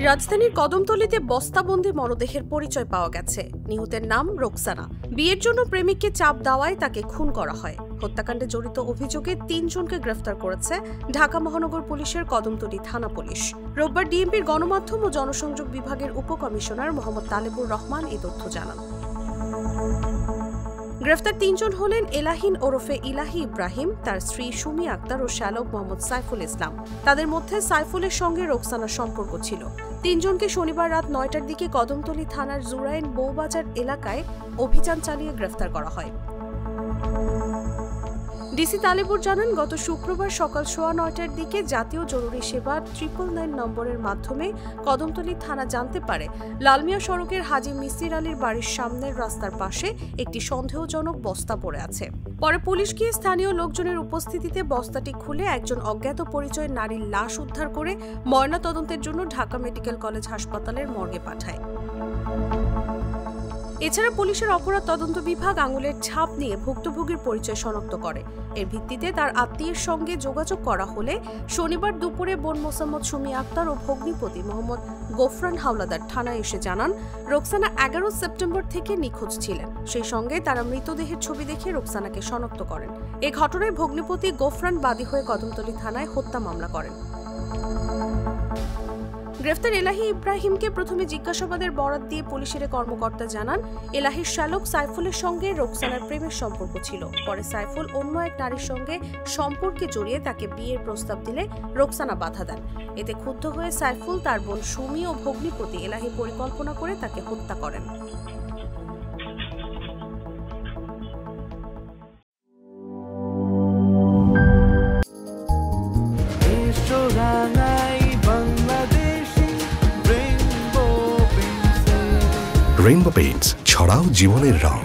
রাজধানীর কদমতলীতে বস্তাবন্দি মরদেহের পরিচয় পাওয়া গেছে। নিহতের নাম রোকসানা। বিয়ের জন্য প্রেমিককে চাপ দেওয়ায় তাকে খুন করা হয়। হত্যাকাণ্ডে জড়িত অভিযোগে ৩ জনকে গ্রেফতার করেছে ঢাকা মহানগর পুলিশের কদমতলী থানা পুলিশ। রোববার ডিএমপির গণমাধ্যম ও জনসংযোগ বিভাগের উপকমিশনার মোহাম্মদ তালেবুর রহমান এই তথ্য জানান। গ্রেফতার ৩ জন হলেন এলাহিন ওরফে ইলাহি ইব্রাহিম, তার স্ত্রী সুমি আক্তার ও শ্যালক মোহাম্মদ সাইফুল ইসলাম। তাদের মধ্যে সাইফুলের সঙ্গে রোকসানার সম্পর্ক ছিল। ৩ জনকে শনিবার রাত ৯টার দিকে কদমতলী থানার জুরাইন বৌবাজার এলাকায় অভিযান চালিয়ে গ্রেফতার করা হয়। ডিসি তালেবুর জানান, গত শুক্রবার সকাল ৯:১৫টার দিকে জাতীয় জরুরি সেবা 999 নম্বরের মাধ্যমে কদমতলী থানা জানতে পারে লালমিয়া সড়কের হাজী মিসির আলীর বাড়ির সামনের রাস্তার পাশে একটি সন্দেহজনক বস্তা পড়ে আছে। পরে পুলিশ গিয়ে স্থানীয় লোকজনের উপস্থিতিতে বস্তাটি খুলে একজন অজ্ঞাত পরিচয়ের নারীর লাশ উদ্ধার করে ময়নাতদন্তের জন্য ঢাকা মেডিকেল কলেজ হাসপাতালের মর্গে পাঠায়। এছাড়া পুলিশের অপরাধ তদন্ত বিভাগ আঙুলের ছাপ নিয়ে ভুক্তভোগীর পরিচয় শনাক্ত করে। এর ভিত্তিতে তার আত্মীয়ের সঙ্গে যোগাযোগ করা হলে শনিবার দুপুরে বোন মোসাম্মদ সুমি আক্তার ও ভগ্নিপতি মোহাম্মদ গোফরান হাওলাদার থানায় এসে জানান, রোকসানা 11 সেপ্টেম্বর থেকে নিখোঁজ ছিলেন। সেই সঙ্গে তারা মৃতদেহের ছবি দেখে রোকসানাকে শনাক্ত করেন। এ ঘটনায় ভগ্নিপতি গোফরান বাদী হয়ে কদমতলী থানায় হত্যা মামলা করেন। গ্রেফতার এলাহি ইব্রাহিমকে প্রথমে জিজ্ঞাসাবাদের বরাত দিয়ে পুলিশের কর্মকর্তা জানান, এলাহির শ্যালক সাইফুলের সঙ্গে রোকসানার প্রেমের সম্পর্ক ছিল। পরে সাইফুল অন্য এক নারীর সঙ্গে সম্পর্কে জড়িয়ে তাকে বিয়ের প্রস্তাব দিলে রোকসানা বাধা দেন। এতে ক্ষুব্ধ হয়ে সাইফুল তার বোন সুমি ও ভগ্নিপতি এলাহি পরিকল্পনা করে তাকে হত্যা করেন। রেইনবো পেইন্টস, ছড়াও জীবনের রং।